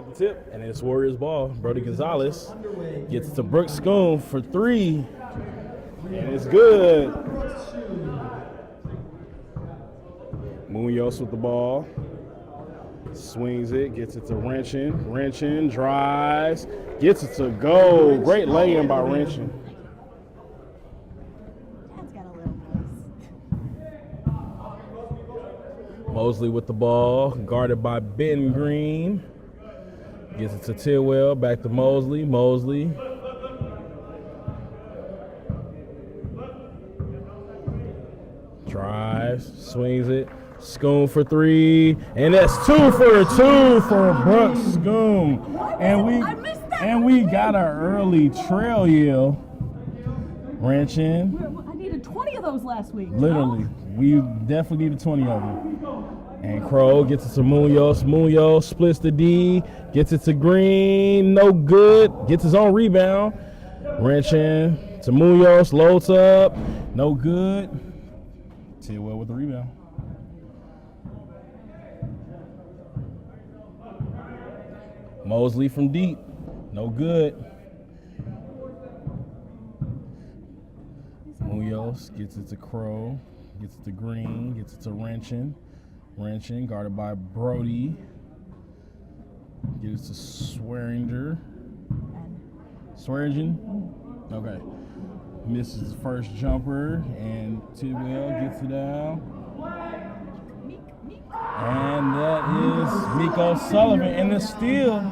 the tip, and it's Warriors ball. Brody Gonzalez gets to Brooks Schoon for three, and it's good. Munoz with the ball. Swings it, gets it to Wrenchin, drives, gets it to go. Great lay-in by Wrenchin. Dad's got a little voice. Mosley with the ball, guarded by Ben Green. Gets it to Tidwell, back to Mosley. Drives, swings it. Schoon for three, and that's 2 for 2 for Brooks Schoon. And we got an early trail yield. Wrenchin. I needed 20 of those last week. Literally, we definitely needed 20 of them. And Crow gets it to Munoz. Munoz splits the D, gets it to Green, no good. Gets his own rebound. Wrenchin to Munoz, loads up, no good. Tidwell with the rebound. Mosley from deep, no good. Munoz gets it to Crow, gets it to Green, gets it to Wrenchin, guarded by Brody. Gets it to Swearinger. Okay. Misses his first jumper, and Tidwell gets it down. And that is Miko Sullivan in the steal.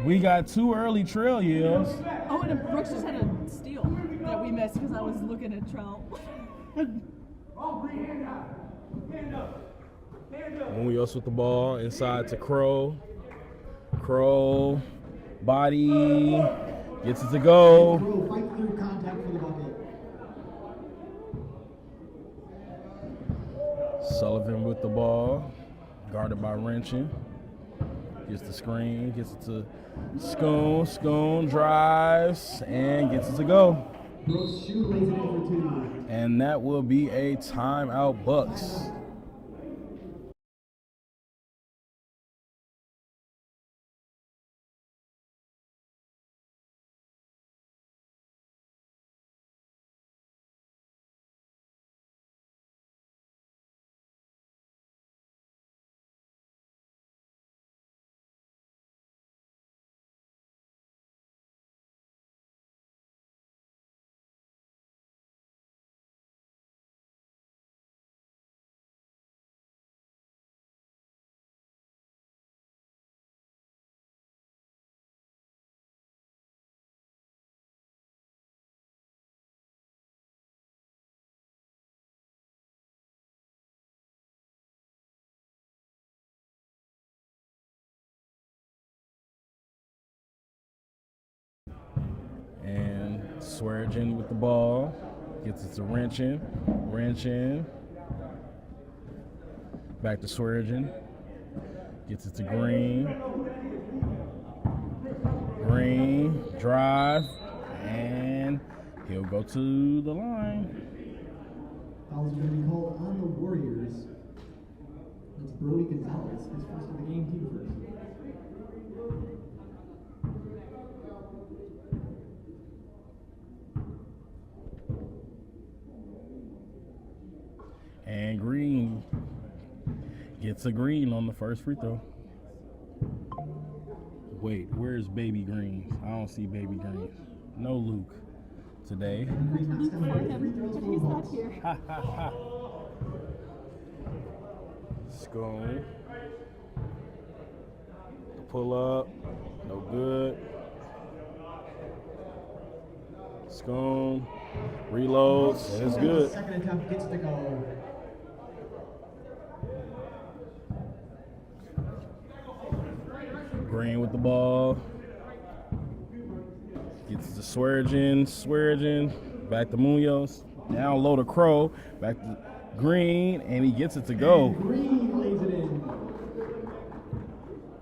We got 2 early trail yields. Oh, and Brooks just had a steal that we missed because I was looking at Trell. Munoz with the ball inside to Crow. Crow, body, gets it to go. Fight through contact for the bucket. Sullivan with the ball, guarded by Wrenchin. Gets the screen, gets it to Schoon. Schoon drives and gets it to go. Brooks Shoe lays it in for 2. And that will be a timeout, Bucks. And Swearinger with the ball, gets it to Wrenchin. Back to Swearinger. Gets it to Green. Drive, and he'll go to the line. Fouls are going to be called on the Warriors. That's Brody Gonzalez, his first of the game, team first. And Green gets a green on the first free throw. Wait, where's Baby Green? I don't see Baby Green. No Luke today. He's not here. Ha ha ha. Schoon. Pull up. No good. Schoon. Reloads. And it's good. Second attempt gets to go. Green with the ball. Gets to Swearinger. Back to Munoz. Down low to Crow. Back to Green. And he gets it to go. Green lays it in.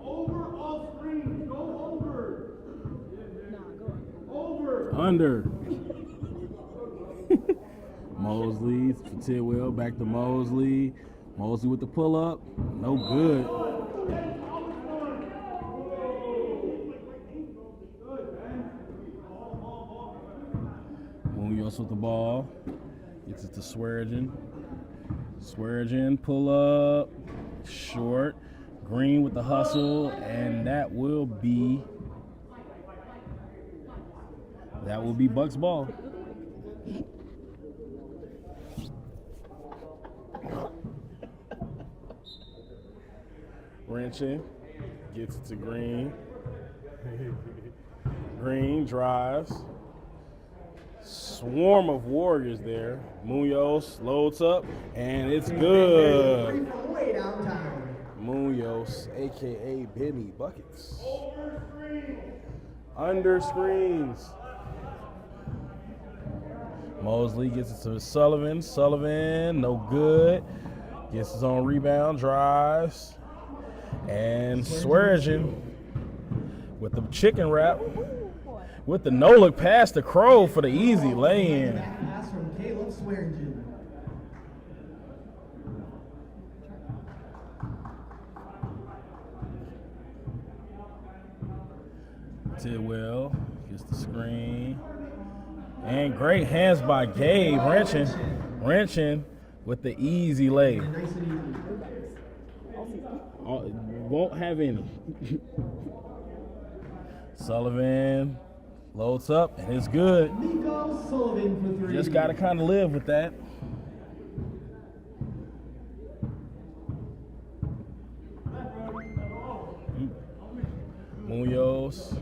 Over all screens. Go over. Over. Under. Mosley for Tidwell. Back to Mosley. Mosley with the pull up. No good. Moyos with the ball. Gets it to Swearigan. Swearigan, pull up. Short. Green with the hustle. And that will be Bucks ball. Wrenching. Gets it to Green. Green drives. Swarm of Warriors there. Munoz loads up, and it's good. Way downtown. Munoz, a.k.a. Benny Buckets. Under screens. Mosley gets it to Sullivan. Sullivan, no good. Gets his own rebound, drives. And Swearigan with the chicken wrap. With the no-look pass to Crow for the easy lay-in. Pass from Caleb Swearigan. Tidwell gets the screen. And great hands by Gabe. Wrenching with the easy lay. Nice and easy. Won't have any. Sullivan loads up, and it's good. Nico Sullivan for 3. Just got to kind of live with that. Munoz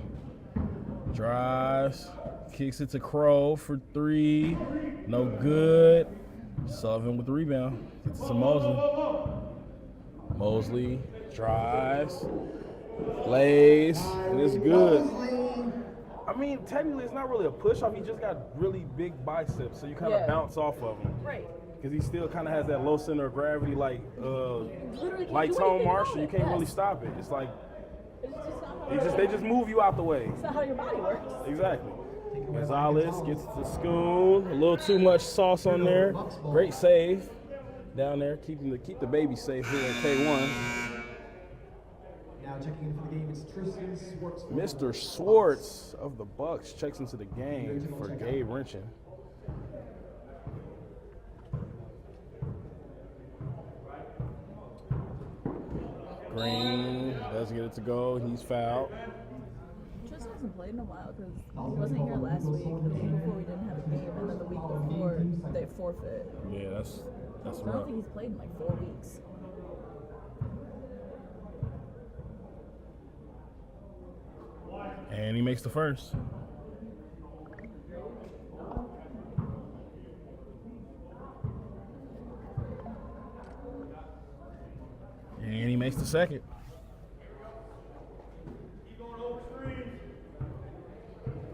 drives, kicks it to Crow for 3. No good. Sullivan with the rebound. Gets it to Mosley. Mosley drives, lays, and it's good. I mean, technically, it's not really a push-off. He just got really big biceps, so you kind of bounce off of him. Right. Because he still kind of has that low center of gravity, like Literally can't like do Tone anything Marshall. about You it. can't really Yes. stop it. It's like It's just not how they just move you out the way. It's not how your body works. Exactly. Gonzalez gets the Schoon. A little too much sauce on there. Great save down there. Keep the baby safe here at K1. Now checking in for the game, it's Tristan Swartz. Mr. Swartz of the Bucks checks into the game for Gabe Wrenching. Green doesn't get it to go. He's fouled. Tristan hasn't played in a while because he wasn't here last week, the week before we didn't have a game, and then the week before they forfeit. Yeah, that's So I rough. don't think he's played in like 4 weeks. And he makes the first. And he makes the second.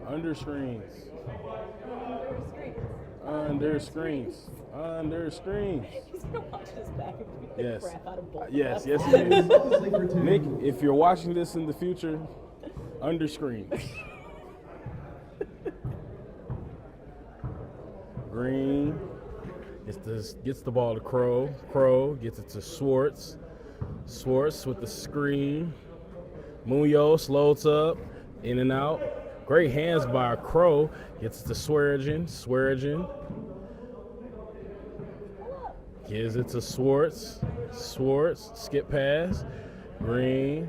Under screens. Under screens. Under screens. He's gonna watch this back and beat the Yes. crap out of both. Yes, of yes, us. he is. Mosley for 2. Nick, if you're watching this in the future, under screens. Green gets the ball to Crow. Crow gets it to Swartz. Swartz with the screen. Munoz loads up, in and out. Great hands by Crow. Gets it to Swearigan. Swearigan gives it to Swartz. Swartz, skip pass. Green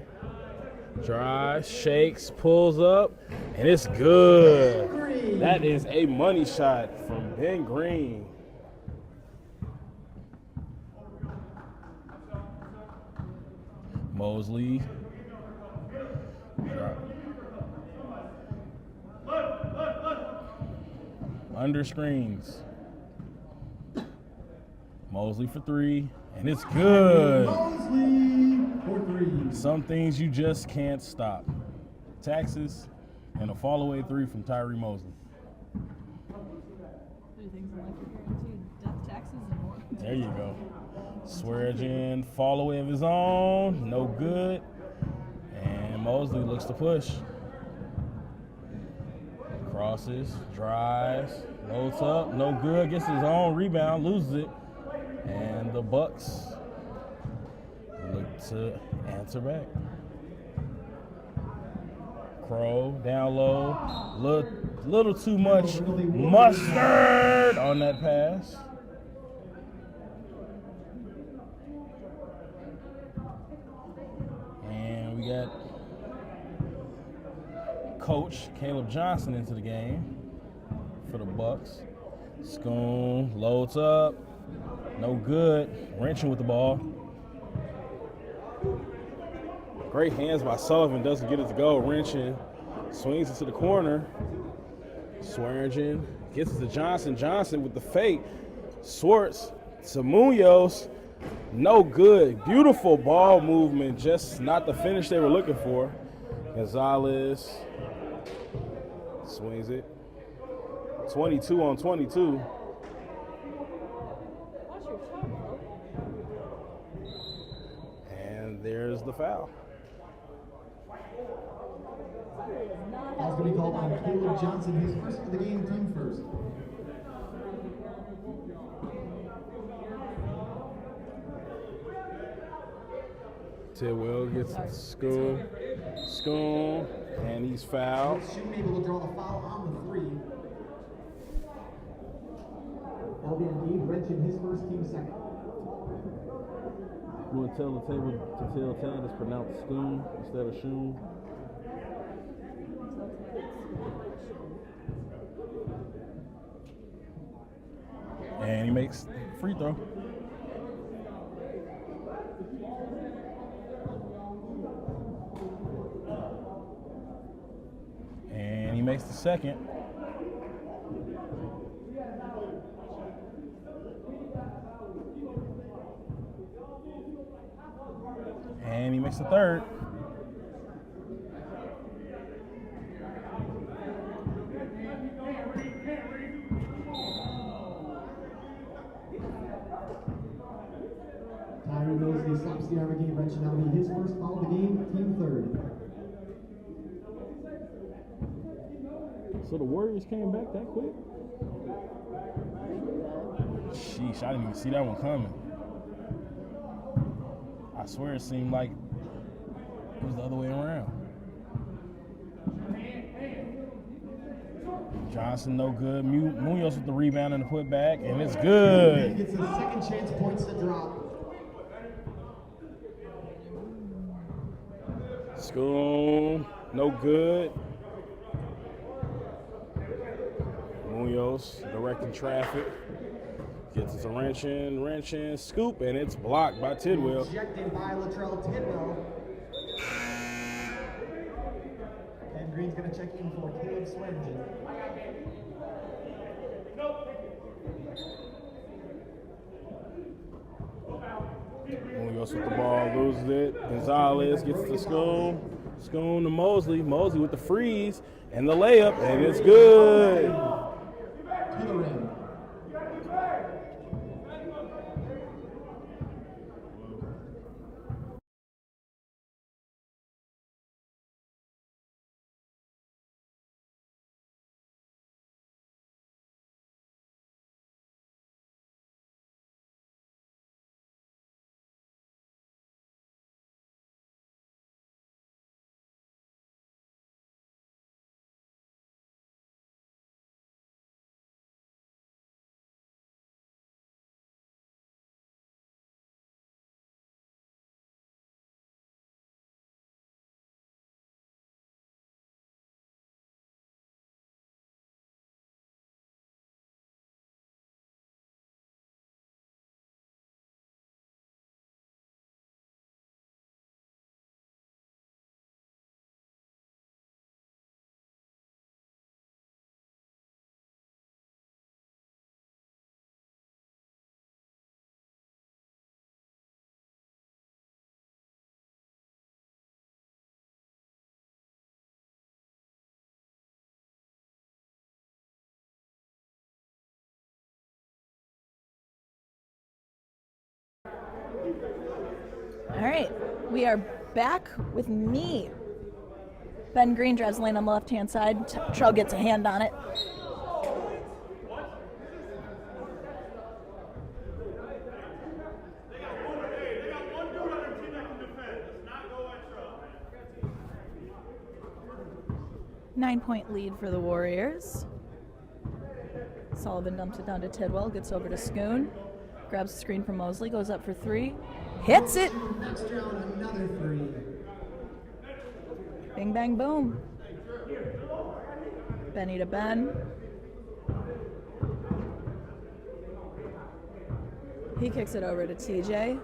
drives, shakes, pulls up, and it's good. Green. That is a money shot from Ben Green. Mosley. Under screens. Mosley for 3, and it's good. Mosley for 3. Some things you just can't stop. Taxes and a fall away 3 from Tyree Mosley. 3 things in life are guaranteed: death, taxes, and more. There you go. Swearigan, fall away of his own, no good. And Mosley looks to push. Crosses, drives, loads up, no good, gets his own rebound, loses it. And the Bucks look to answer back. Crow down low. Little too much mustard on that pass. And we got Coach Caleb Johnson into the game for the Bucks. Schoon loads up. No good. Wrenching with the ball. Great hands by Sullivan. Doesn't get it to go. Wrenching. Swings it to the corner. Swearingen. Gets it to Johnson. Johnson with the fake. Swartz to Munoz. No good. Beautiful ball movement. Just not the finish they were looking for. Gonzalez swings it. 22 on 22. Watch your tongue, And there's the foul. Foul's going to be called on Caleb Johnson, his first of the game, team first. Tidwell gets Schoon, and he's fouled. Shouldn't be able to draw the foul on the three. That'll be Gabe Wrenchen, his first, team second. You want to tell the table to tell Tad it's pronounced Schoon instead of Shoon? And he makes free throw. And he makes the second. And he makes the third. Tyron Mosley stops the arm of Gabe Wrenchen. That'll be his first foul of the game, team third. So the Warriors came back that quick? Sheesh, I didn't even see that one coming. I swear it seemed like it was the other way around. Johnson no good. Munoz with the rebound and the putback, and it's He good. gets his second chance points to drop. Schoon, no good. Munoz directing traffic. Gets it to Wrenchen, scoop, and it's blocked by Tidwell. Rejected by Latrell Tidwell. Ken Green's going to check in for Caleb Swearingen. Munoz with the ball, loses it. Gonzalez gets to Schoon. Schoon to Mosley. Mosley with the freeze and the layup, and it's good. To the rim. All right, we are back with me. Ben Green drives the lane on the left-hand side. Trell gets a hand on it. They got one dude on their team that can defend. Let's not go extra. 9-point lead for the Warriors. Sullivan dumps it down to Tidwell, gets over to Schoon, grabs the screen from Mosley, goes up for three, hits it! Next round, another three. Bing, bang, boom. Benny to Ben. He kicks it over to TJ.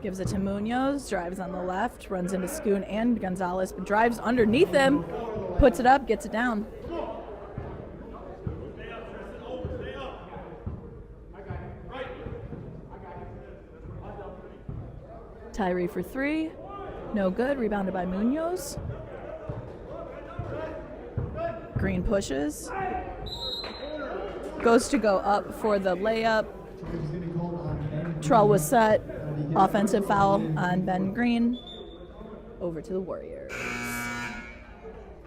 Gives it to Munoz, drives on the left, runs into Schoon and Gonzalez, but drives underneath him, puts it up, gets it down. Tyree for three. No good. Rebounded by Munoz. Green pushes. Goes to go up for the layup. Charge is going to be called on Ben. Trull was set. Offensive foul on Ben Green. Over to the Warriors.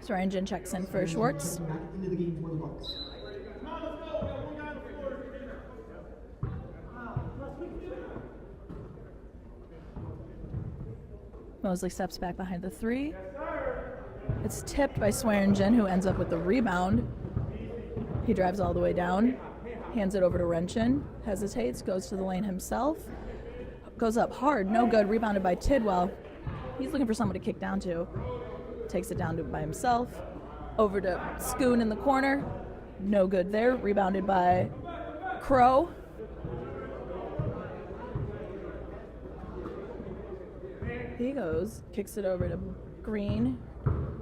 Swearingen checks in for Schwartz. Back into the game for the Bucks. Mosley steps back behind the three. It's tipped by Swearingen, who ends up with the rebound. He drives all the way down, hands it over to Wrenchin, hesitates, goes to the lane himself, goes up hard, no good, rebounded by Tidwell. He's looking for someone to kick down to. Takes it down to by himself. Over to Schoon in the corner. No good there, rebounded by Crow. He goes, kicks it over to Green,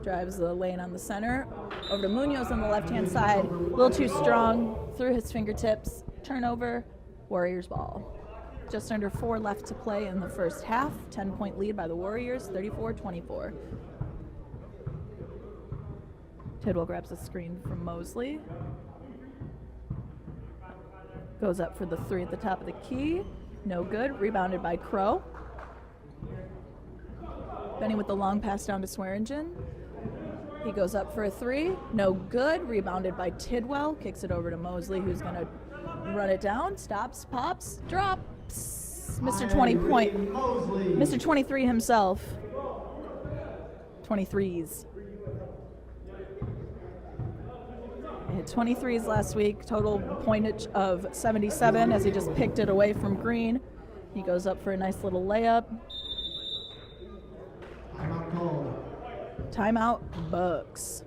drives the lane on the center, over to Munoz on the left-hand side, a little too strong, through his fingertips, turnover, Warriors ball. Just under 4 left to play in the first half, 10-point lead by the Warriors, 34-24. Tidwell grabs a screen from Mosley. Goes up for the three at the top of the key, no good, rebounded by Crow. Benny with the long pass down to Swearingen. He goes up for a three. No good. Rebounded by Tidwell. Kicks it over to Mosley, who's going to run it down. Stops, pops, drops. Mr. 20-point. Mosley. Mr. 23 himself. 23s. He hit 23s last week. Total pointage of 77 as he just picked it away from Green. He goes up for a nice little layup. Timeout called. Timeout, Bucks.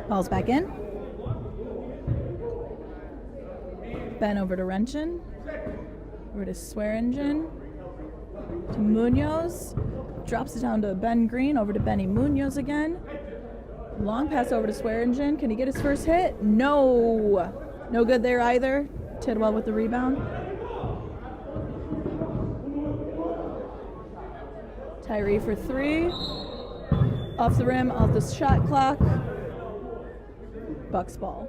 Ball's back in. Ben over to Wrenchin. Over to Swearingen. To Munoz. Drops it down to Ben Green. Over to Benny Munoz again. Long pass over to Swearingen. Can he get his first hit? No. No good there either. Tidwell with the rebound. Tyree for three. Off the rim, off the shot clock. Bucks ball.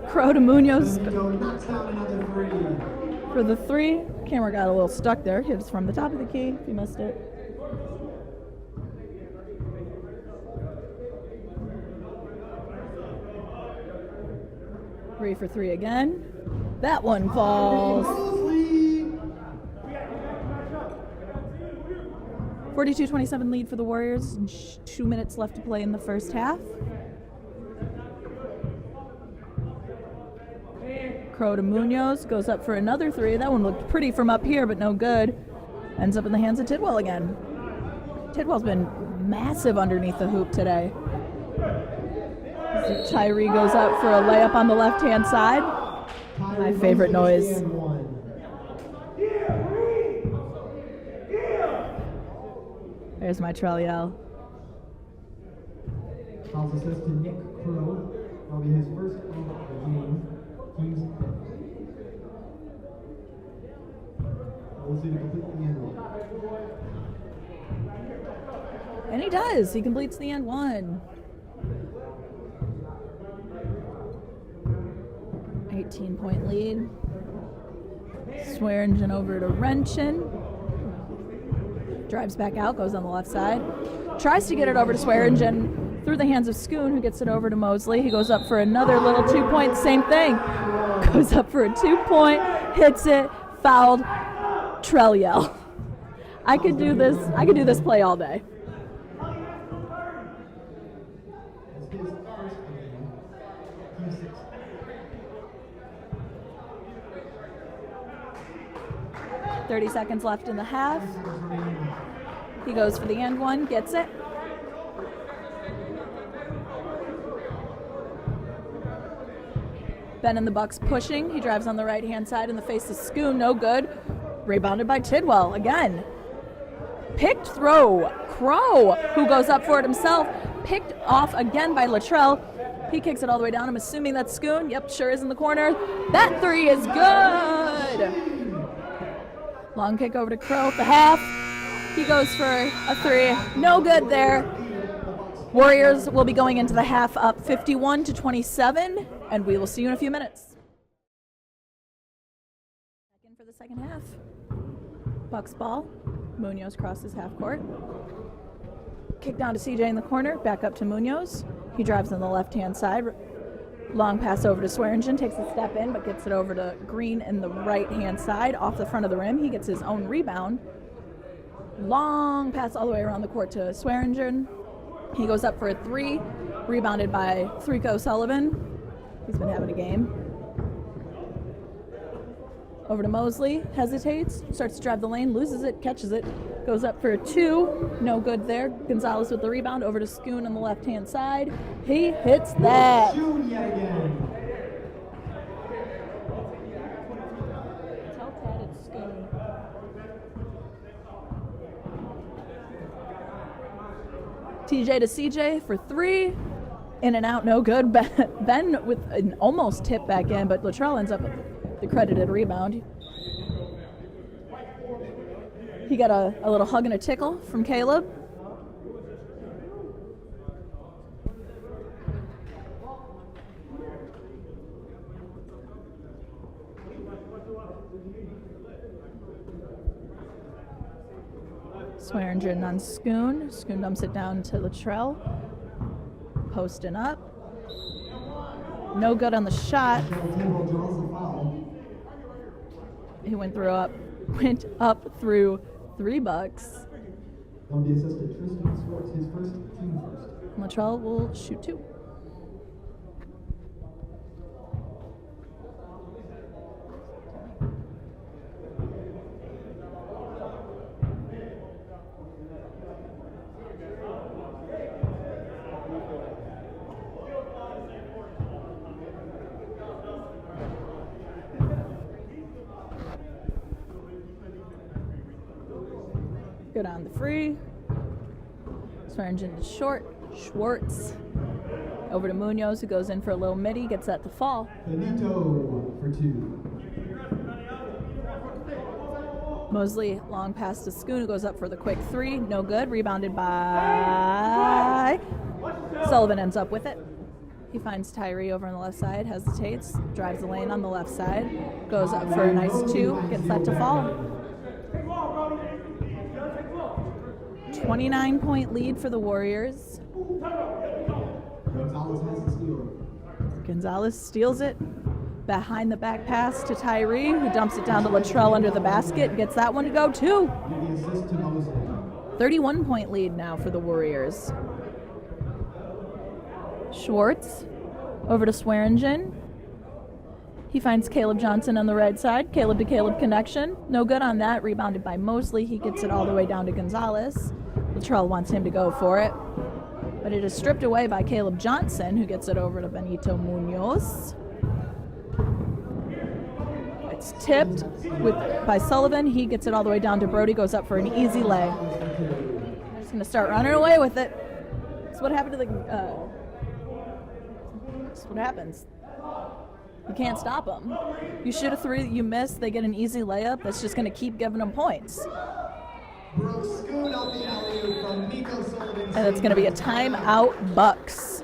Crow to Munoz Go knocks down another three. for the three. Camera got a little stuck there. It was from the top of the key if you missed it. Three for three again. That one falls. Mosley. 42-27 lead for the Warriors. 2 minutes left to play in the first half. Crow to Munoz, goes up for another three. That one looked pretty from up here, but no good. Ends up in the hands of Tidwell again. Tidwell's been massive underneath the hoop today. Tyree goes up for a layup on the left-hand side. My favorite noise. There's my Trelliel. Fouls assist to Nick Crow. That'll be his first of the game. Team's Mosley to complete the end one. And he does. He completes the end one. 18-point lead. Swearingen over to Wrenchen. Drives back out, goes on the left side. Tries to get it over to Swearingen through the hands of Schoon, who gets it over to Mosley. He goes up for another little 2-point, same thing. Goes up for a 2-point, hits it, fouled. Trelliel. I could do this play all day. That's his first of the game. Team 6. .30 seconds left in the half. He goes for the and one, gets it. Ben and the Bucks pushing. He drives on the right-hand side in the face of Schoon. No good. Rebounded by Tidwell again. Picked throw. Crow, who goes up for it himself. Picked off again by Latrell. He kicks it all the way down. I'm assuming that's Schoon. Yep, sure is in the corner. That three is good. Long kick over to Crow at the half. He goes for a three. No good there. Warriors will be going into the half up 51-27, and we will see you in a few minutes. Back in for the second half. Bucks ball. Munoz crosses half court. Kick down to CJ in the corner. Back up to Munoz. He drives on the left-hand side. Long pass over to Swearingen, takes a step in, but gets it over to Green in the right-hand side, off the front of the rim. He gets his own rebound. Long pass all the way around the court to Swearingen. He goes up for a three, rebounded by Threeko Sullivan. He's been having a game. Over to Mosley, hesitates, starts to drive the lane, loses it, catches it, goes up for a two, no good there. Gonzalez with the rebound, over to Schoon on the left-hand side. He hits that. Schoon yet again. Tell Tad it's Schoon. TJ to CJ for three. In and out, no good. Ben with an almost tip back in, but Latrell ends up with the credited rebound. He got a little hug and a tickle from Caleb. Swearingen on Schoon. Schoon dumps it down to Latrell. Posting up. No good on the shot. Tidwell draws the foul. He went up through $3. That'll be assisted Tristan Swartz, his first team first. Latrell will shoot two. Good on the free. Swearingen to short. Schwartz. Over to Munoz, who goes in for a little midi, gets that to fall. Benito for two. Mosley, long pass to Schoon, who goes up for the quick three. No good. Rebounded by Sullivan, ends up with it. He finds Tyree over on the left side, hesitates, drives the lane on the left side, goes up for a nice 2, gets that to fall. 29-point lead for the Warriors. Gonzalez has the steal. Gonzalez steals it. Behind the back pass to Tyree, who dumps it down to Latrell under the basket, gets that one to go too. The assist to Mosley. 31-point lead now for the Warriors. Schwartz over to Swearingen. He finds Caleb Johnson on the right side. Caleb to Caleb connection. No good on that. Rebounded by Mosley. He gets it all the way down to Gonzalez. Latrell wants him to go for it. But it is stripped away by Caleb Johnson, who gets it over to Benito Munoz. It's tipped by Sullivan. He gets it all the way down to Brody. Goes up for an easy lay. They're just going to start running away with it. That's what happened to the... that's what happens. You can't stop them. You shoot a 3, you miss, they get an easy layup. That's just going to keep giving them points. Brooks scoot out the alley from Nico Sullivan. And it's going to be a timeout, Bucks.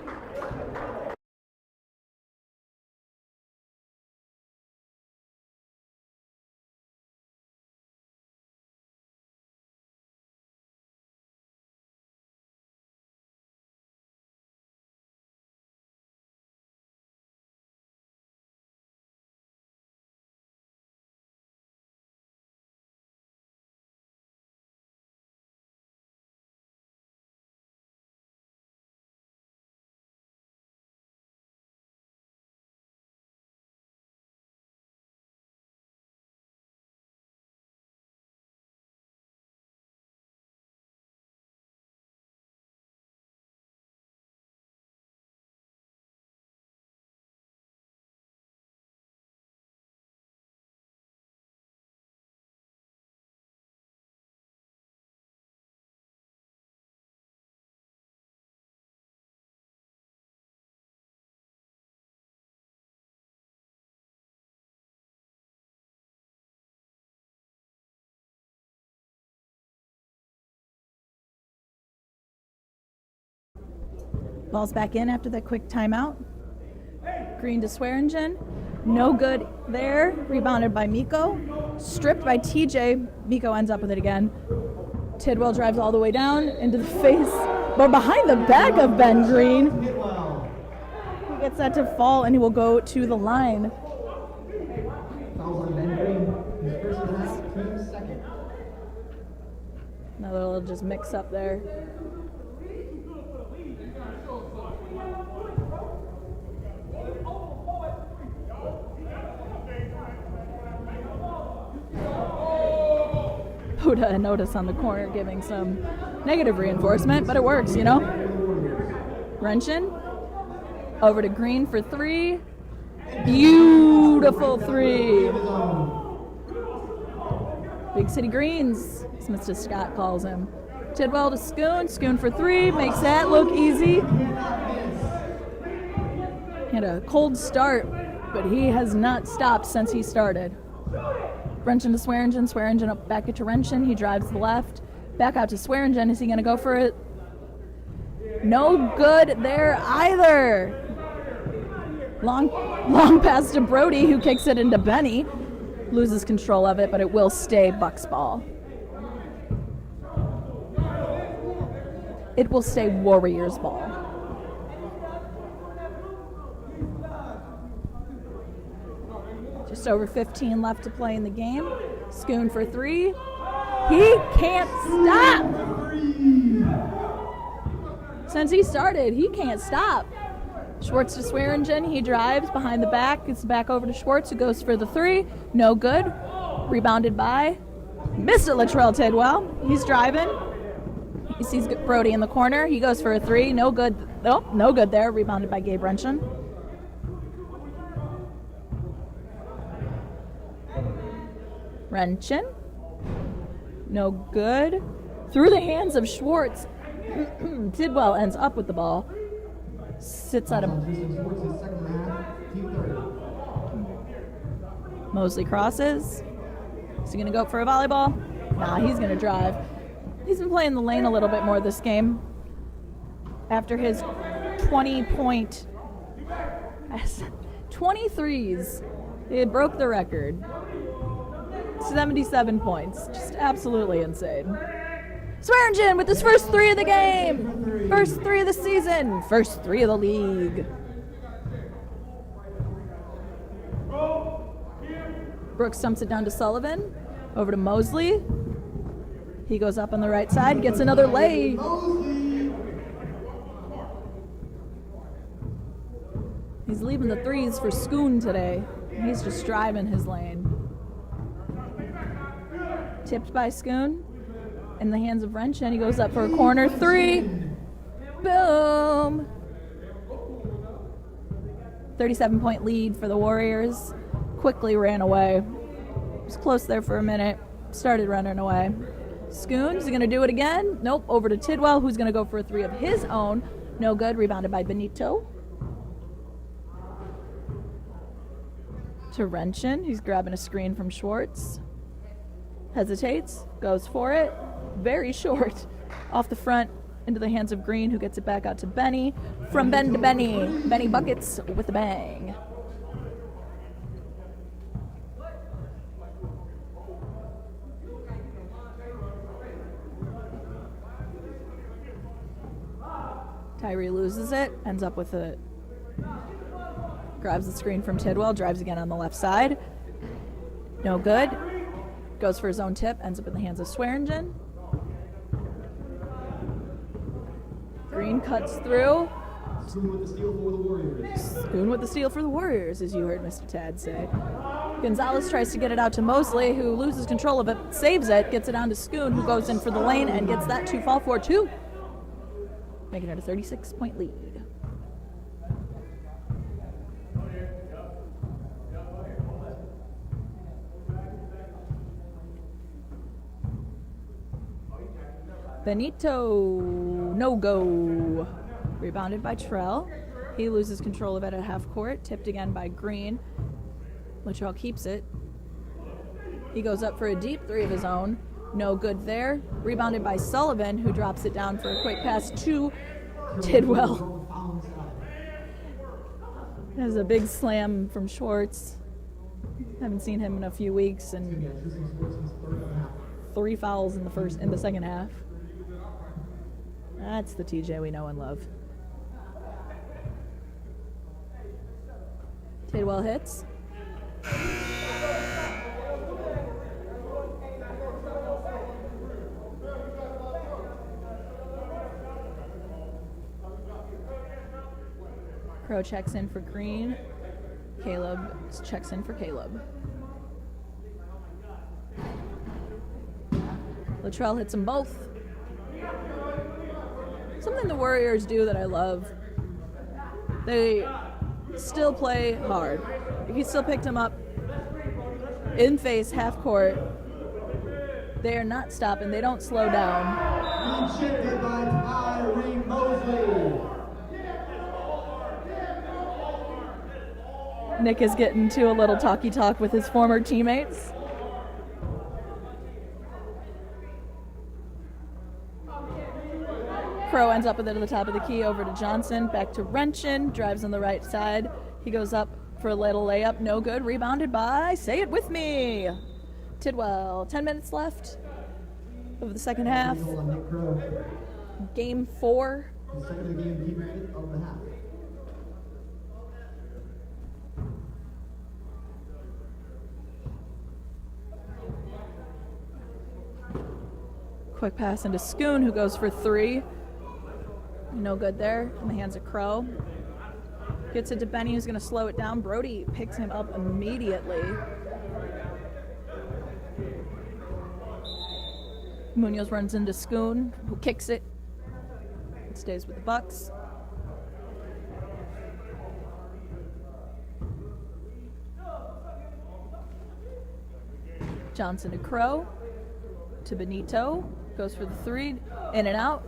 Ball's back in after that quick timeout. Green to Swearingen. No good there. Rebounded by Miko. Stripped by TJ. Miko ends up with it again. Tidwell drives all the way down into the face, but behind the back of Ben Green. He gets that to fall, and he will go to the line. Fouls on Ben Green. His first and last, team second. Another little just mix up there. Huda and Otis on the corner giving some negative reinforcement, but it works, you know? Wrenchin over to Green for 3. Beautiful 3. Big City Greens, as Mr. Scott calls him. Tidwell to Schoon. Schoon for 3. Makes that look easy. He had a cold start, but he has not stopped since he started. Wrenchin to Swearingen. Swearingen up back to Wrenchin. He drives the left. Back out to Swearingen. Is he going to go for it? No good there either. Long pass to Brody, who kicks it into Benny. Loses control of it, but it will stay Bucks ball. It will stay Warriors ball. Just over 15 left to play in the game. Schoon for 3. He can't stop. Since he started, he can't stop. Schwartz to Swearingen. He drives behind the back. It's back over to Schwartz, who goes for the 3. No good. Rebounded by Mr. Latrell Tidwell. He's driving. He sees Brody in the corner. He goes for a 3. No good. Nope, no good there. Rebounded by Gabe Wrenchin. Wrenchin. No good. Through the hands of Schwartz. Tidwell ends up with the ball. Sits out of Mosley crosses. Is he going to go for a volleyball? Nah, he's going to drive. He's been playing the lane a little bit more this game. After his 20-point has 23s. It broke the record. 77 points. Just absolutely insane. Swearingen with his first 3 of the game. First 3 of the season. First 3 of the league. Brooks dumps it down to Sullivan. Over to Mosley. He goes up on the right side. Gets another lay. He's leaving the 3s for Schoon today. He's just driving his lane. Tipped by Schoon. In the hands of Wrenchen. He goes up for a corner 3. Boom! 37-point lead for the Warriors. Quickly ran away. Was close there for a minute. Started running away. Schoon, is he going to do it again? Nope. Over to Tidwell, who's going to go for a 3 of his own. No good. Rebounded by Benito. To Wrenchen. He's grabbing a screen from Schwartz. Hesitates. Goes for it. Very short. Off the front. Into the hands of Green, who gets it back out to Benny. From Ben to Benny. Benny buckets with a bang. Tyree loses it, ends up with a... Grabs the screen from Tidwell, drives again on the left side. No good. Goes for his own tip, ends up in the hands of Swearingen. Green cuts through. Schoon with the steal for the Warriors. Schoon with the steal for the Warriors, as you heard Mr. Tad say. Gonzalez tries to get it out to Mosley, who loses control of it, saves it, gets it on to Schoon, who goes in for the lane and gets that to fall for 2. Making it a 36-point lead. Benito, no go. Rebounded by Trell. He loses control of it at half court. Tipped again by Green. Latrell keeps it. He goes up for a deep 3 of his own. No good there. Rebounded by Sullivan, who drops it down for a quick pass to Tidwell. There's a big slam from Schwartz. Haven't seen him in a few weeks, and 3 fouls in the second half. That's the TJ we know and love. Tidwell hits. Crow checks in for Green. Caleb checks in for Caleb. Latrell hits them both. Something the Warriors do that I love. They still play hard. He still picked him up in face, half court. They are not stopping. They don't slow down. Shifted by Tyree Mosley. Nick is getting to a little talky talk with his former teammates. Crow ends up with it at the top of the key, over to Johnson, back to Wrenchen, drives on the right side. He goes up for a little layup, no good, rebounded by, say it with me, Tidwell. 10 minutes left of the second half. Hold on, Nick Crow. Game 4. The second of the game, period of the half. Quick pass into Schoon, who goes for 3. No good there. In the hands of Crow. Gets it to Benny, who's going to slow it down. Brody picks him up immediately. Munoz runs into Schoon, who kicks it. It stays with the Bucks. Johnson to Crow. To Benito. Goes for the 3. In and out.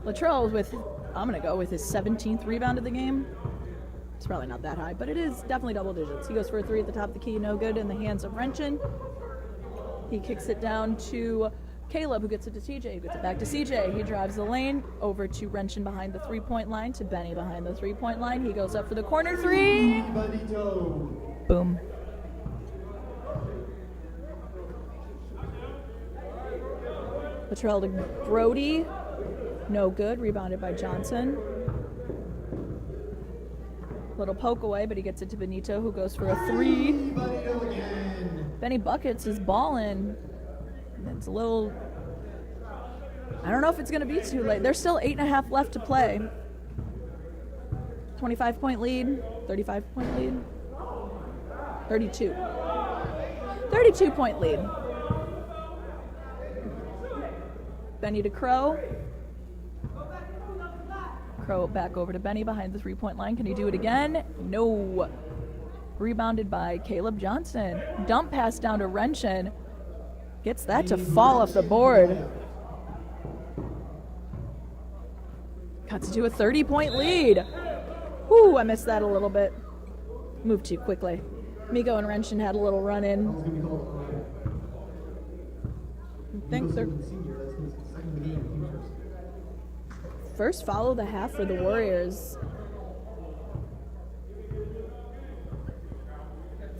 Latrell with, I'm going to go with his 17th rebound of the game. It's probably not that high, but it is definitely double digits. He goes for a 3 at the top of the key, no good, in the hands of Wrenchen. He kicks it down to Caleb, who gets it to TJ, who gets it back to CJ. He drives the lane over to Wrenchin behind the three-point line, to Benny behind the three-point line. He goes up for the corner three. Boom. Latrell to Brody. No good. Rebounded by Johnson. Little poke away, but he gets it to Benito, who goes for a three. Benny Buckets is balling. It's a little... I don't know if it's going to be too late. There's still 8.5 left to play. 25-point lead. 35-point lead. 32. 32-point lead. Benny to Crow. Crow back over to Benny behind the three-point line. Can he do it again? No. Rebounded by Caleb Johnson. Dump pass down to Wrenchin. Gets that to fall off the board. Cuts to a 30-point lead. Whew, I missed that a little bit. Moved too quickly. Miko and Wrenchin had a little run in. I think they're... First foul of the half for the Warriors.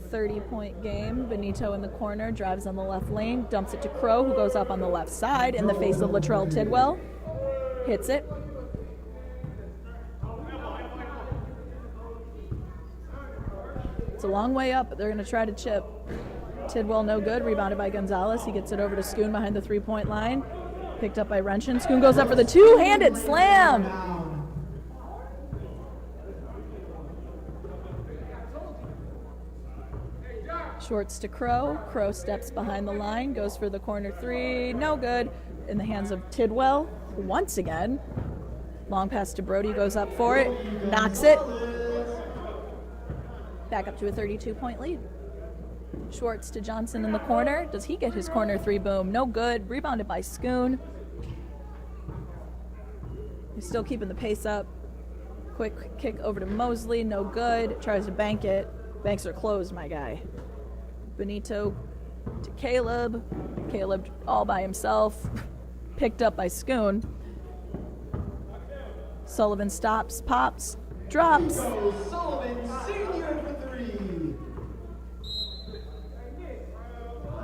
30-point game. Benito in the corner, drives on the left lane, dumps it to Crow, who goes up on the left side in the face of Latrell Tidwell. Hits it. It's a long way up, but they're going to try to chip. Tidwell no good, rebounded by Gonzalez. He gets it over to Schoon behind the three-point line. Picked up by Wrenchin. Schoon goes up for the two-handed slam. Shorts to Crow. Crow steps behind the line, goes for the corner three. No good. In the hands of Tidwell once again. Long pass to Brody, goes up for it. Knocks it. Back up to a 32-point lead. Schwartz to Johnson in the corner. Does he get his corner three? Boom. No good. Rebounded by Schoon. He's still keeping the pace up. Quick kick over to Mosley. No good. Tries to bank it. Banks are closed, my guy. Benito to Caleb. Caleb all by himself. Picked up by Schoon. Sullivan stops, pops, drops. Sullivan Senior for three.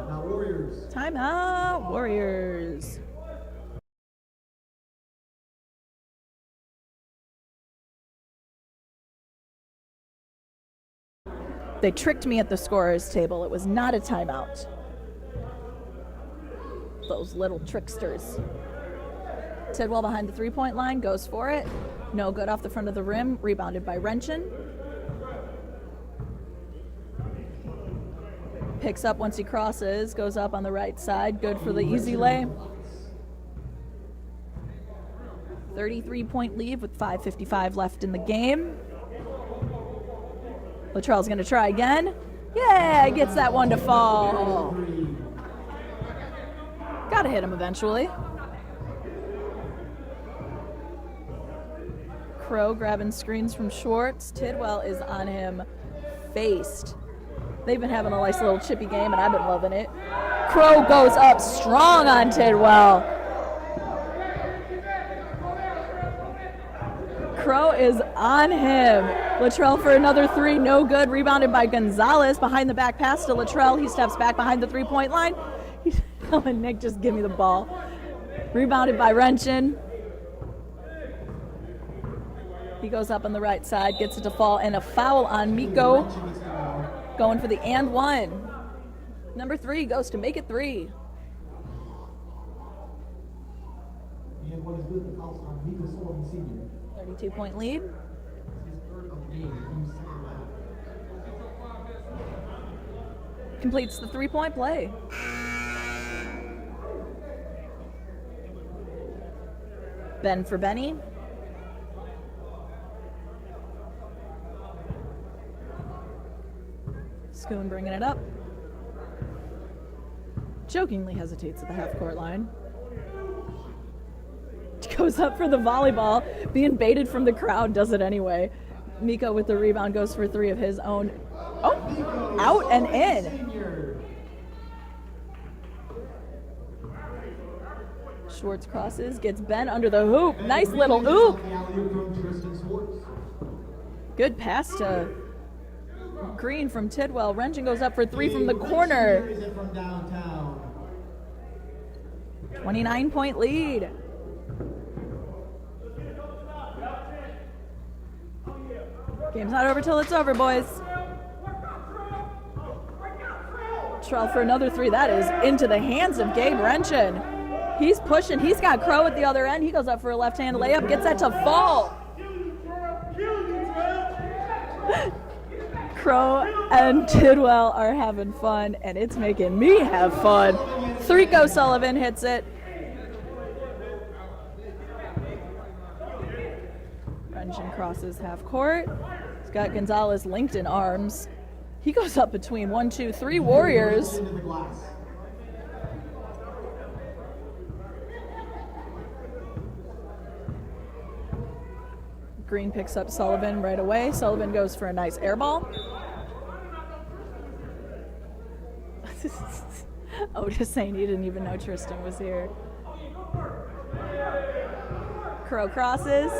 Now Warriors. Timeout, Warriors. They tricked me at the scorer's table. It was not a timeout. Those little tricksters. Tidwell behind the three-point line, goes for it. No good off the front of the rim, rebounded by Wrenchin. Picks up once he crosses, goes up on the right side, good for the easy lay. 33-point lead with 5:55 left in the game. Latrell's gonna try again. Yeah, gets that one to fall. Gotta hit him eventually. Crow grabbing screens from Schwartz. Tidwell is on him, faced. They've been having a nice little chippy game, and I've been loving it. Crow goes up strong on Tidwell. Crow is on him. Latrell for another three, no good. Rebounded by Gonzalez. Behind the back pass to Latrell. He steps back behind the three-point line. He's telling Nick, just give me the ball. Rebounded by Wrenchin. He goes up on the right side, gets it to fall, and a foul on Miko. Going for the and one. Number 3 goes to make it 3. And what is good, the foul's on Miko Sullivan Senior. 32-point lead. His third of the game. He's second round. Completes the 3-point play. Ben for Benny. Schoon bringing it up. Jokingly hesitates at the half-court line. Goes up for the volleyball, being baited from the crowd, does it anyway. Miko with the rebound goes for 3 of his own. Oh, out and in. Schwartz crosses, gets Ben under the hoop. Nice little oop. The alley-oop from Tristan Schwartz. Good pass to Green from Tidwell. Renton goes up for three from the corner. Carries it from downtown. 29-point lead. Game's not over till it's over, boys. Trell for another three. That is into the hands of Gabe Renton. He's pushing. He's got Crow at the other end. He goes up for a left-hand layup. Gets that to fall. Crow and Tidwell are having fun, and it's making me have fun. Threeko Sullivan hits it. Renton crosses half court. He's got Gonzalez linked in arms. He goes up between 1, 2, 3 Warriors. Into the glass. Green picks up Sullivan right away. Sullivan goes for a nice air ball. Otis saying he didn't even know Tristan was here. Crow crosses.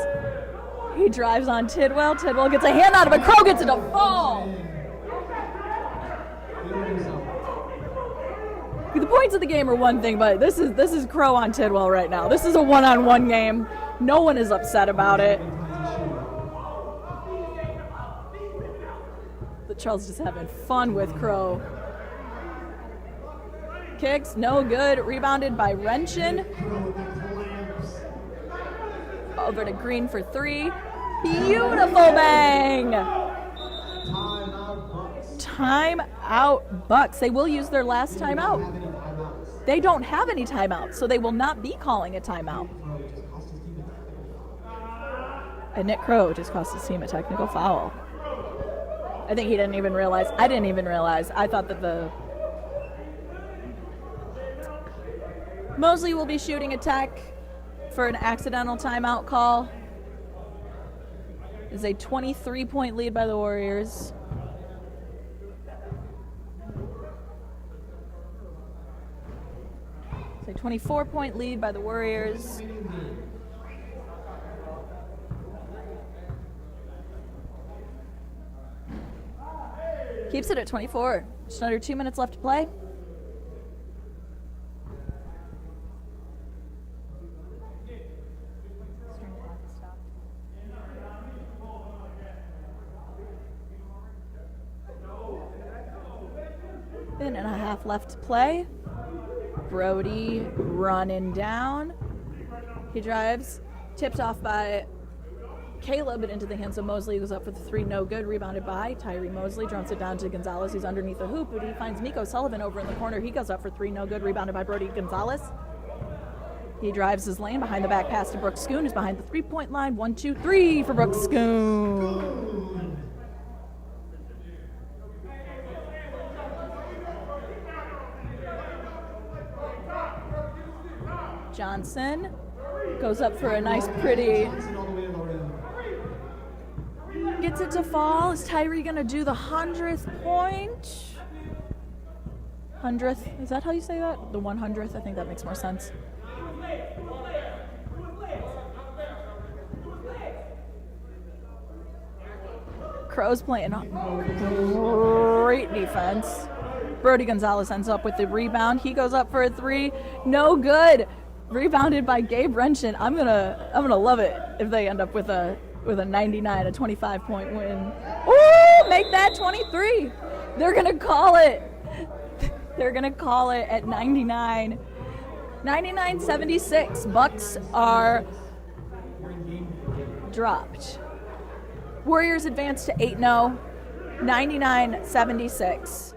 He drives on Tidwell. Tidwell gets a hand out of it. Crow gets it to fall. The points of the game are one thing, but this is Crow on Tidwell right now. This is a one-on-one game. No one is upset about it. The Charles just having fun with Crow. Kicks, no good. Rebounded by Renton. Over to Green for three. Beautiful bang! Timeout Bucks. They will use their last timeout. They don't have any timeouts, so they will not be calling a timeout. And Nick Crow just cost his team a technical foul. I think he didn't even realize. I didn't even realize. I thought that the Mosley will be shooting a tech for an accidental timeout call. It's a 23-point lead by the Warriors. It's a 24-point lead by the Warriors. Keeps it at 24. Just under 2 minutes left to play. Minute and a half left to play. Brody running down. He drives, tipped off by Caleb, but into the hands of Mosley. He goes up for the three, no good. Rebounded by Tyree Mosley. Drops it down to Gonzalez. He's underneath the hoop, but he finds Nico Sullivan over in the corner. He goes up for three, no good. Rebounded by Brody Gonzalez. He drives his lane behind the back pass to Brooks Schoon, who's behind the three-point line. 1, 2, 3 for Brooks Schoon. Johnson goes up for a nice, pretty. Gets it to fall. Is Tyree going to do the 100th point? 100th. Is that how you say that? The 100th? I think that makes more sense. Crow's playing great defense. Brody Gonzalez ends up with the rebound. He goes up for a three. No good. Rebounded by Gabe Renton. I'm gonna love it if they end up with a 99, a 25-point win. Ooh, make that 23. They're gonna call it. They're gonna call it at 99. 99-76. Bucks are dropped. Warriors advance to 8-0. 99-76.